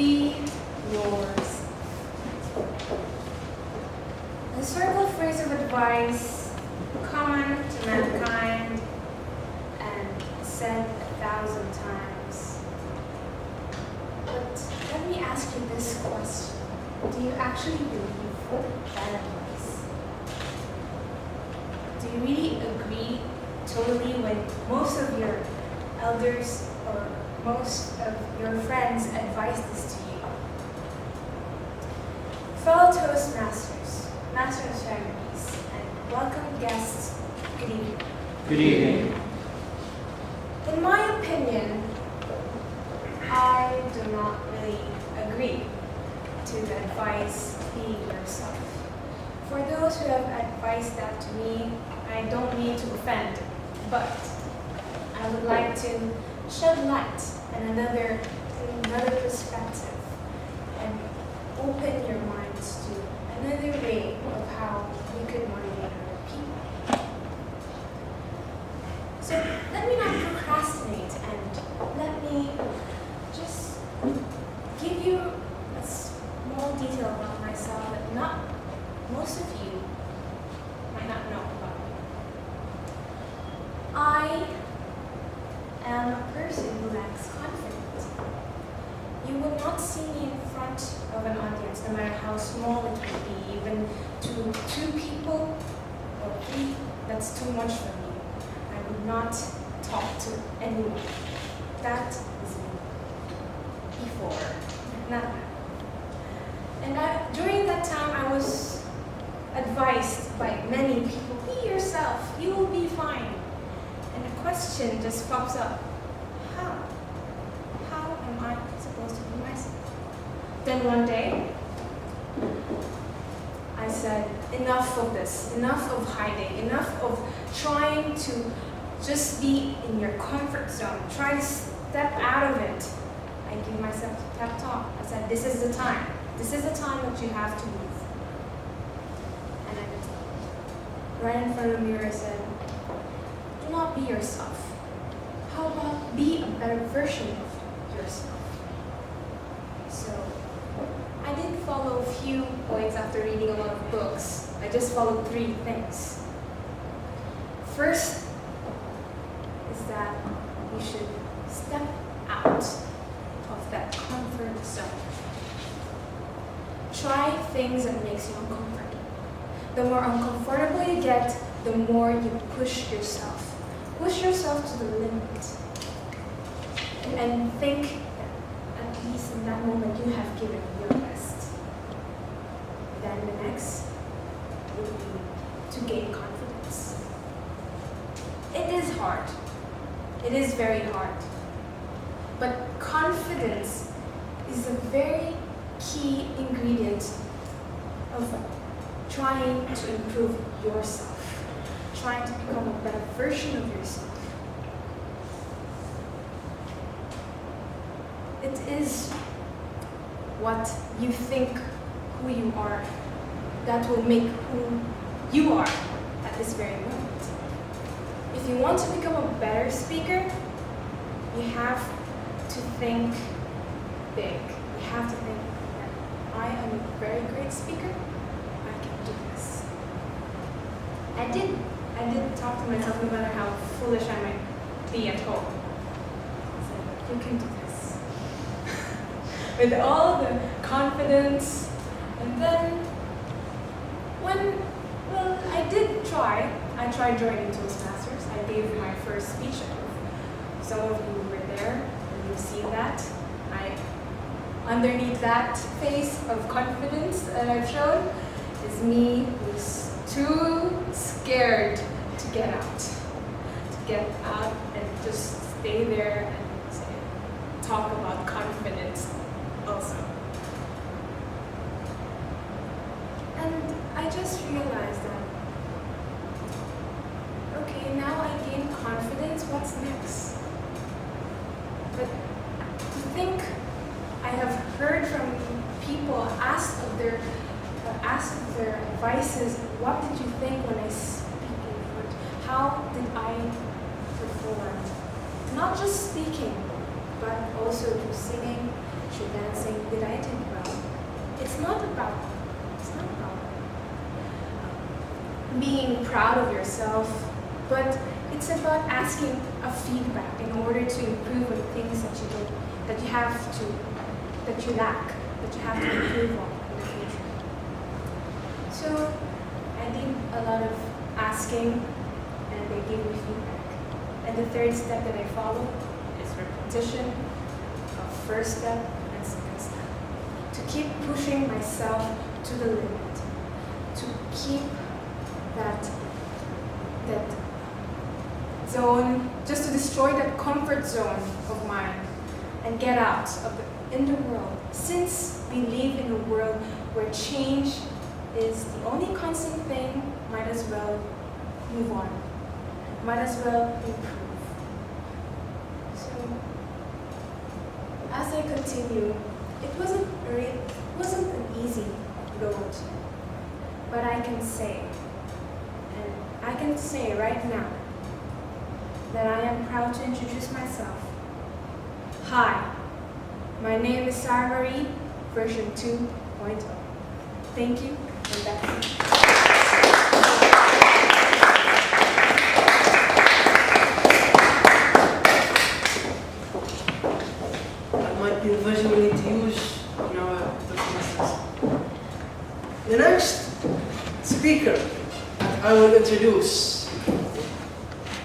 Be yours. A circle phrase of advice common to mankind and said 1,000 times. But let me ask you this question. Do you actually believe that advice? Do you really agree totally when most of your elders or most of your friends advise this to you? Fellow Toastmasters, Master of Ceremonies, and welcome guests, good evening. Good evening. In my opinion, I do not really agree to the advice, be yourself. For those who have advised that to me, I don't mean to offend, but I would like to shed light and another perspective and open your minds to another way of how we could motivate other people. So let me not procrastinate and let me just give you a small detail about myself that not most of you might not know about me. I am a person who lacks confidence. You will not see me in front of an audience, no matter how small it may be, even to 2 people or 3, that's too much for me. I would not talk to anyone. That is me. Before, not now. And during that time, I was advised by many people, be yourself, you will be fine. And the question just pops up, how? How am I supposed to be myself? Then one day, I said, enough of this, enough of hiding, enough of trying to just be in your comfort zone, try to step out of it. I gave myself a pep talk. I said, this is the time. This is the time that you have to move. And I did. Right in front of the mirror, I said, do not be yourself. How about be a better version of yourself? So, I did follow a few points after reading a lot of books. I just followed 3 things. First is that you should step out of that comfort zone. Try things that makes you uncomfortable. The more uncomfortable you get, the more you push yourself. Push yourself to the limit. And think that at least in that moment you have given your best. Then the next would be to gain confidence. It is hard. It is very hard. But confidence is a very key ingredient of trying to improve yourself, trying to become a better version of yourself. It is what you think who you are that will make who you are at this very moment. If you want to become a better speaker, you have to think big. You have to think that I am a very great speaker. I can do this. I did talk to myself no matter how foolish I might be at home. I said, you can do this. With all the confidence. And then I did try. I tried joining Toastmasters. I gave my first speech. Some of you were there, and you've seen that. Underneath that face of confidence that I've shown is me who's too scared to get out. To get out and just stay there and talk about confidence also. And I just realized that, okay, now I gain confidence, what's next? But to think, I have heard from people asked of their advices, what did you think when I speak in front? How did I perform? Not just speaking, but also through singing You're dancing, did I did well? It's not about being proud of yourself, but it's about asking a feedback in order to improve on things that you don't, that you lack, that you have to improve on in the future. So I did a lot of asking, and they gave me feedback. And the third step that I follow is repetition of first step and second step. To keep pushing myself to the limit, to keep that zone, just to destroy that comfort zone of mine and get out of in the world. Since we live in a world where change is the only constant thing, might as well move on, might as well improve. So as I continue, it wasn't an easy road, but I can say right now that I am proud to introduce myself. Hi, my name is Sarah Marie, version 2.0. Thank you, and that's it. That might be the version we need to use in our Toastmasters. The next speaker I will introduce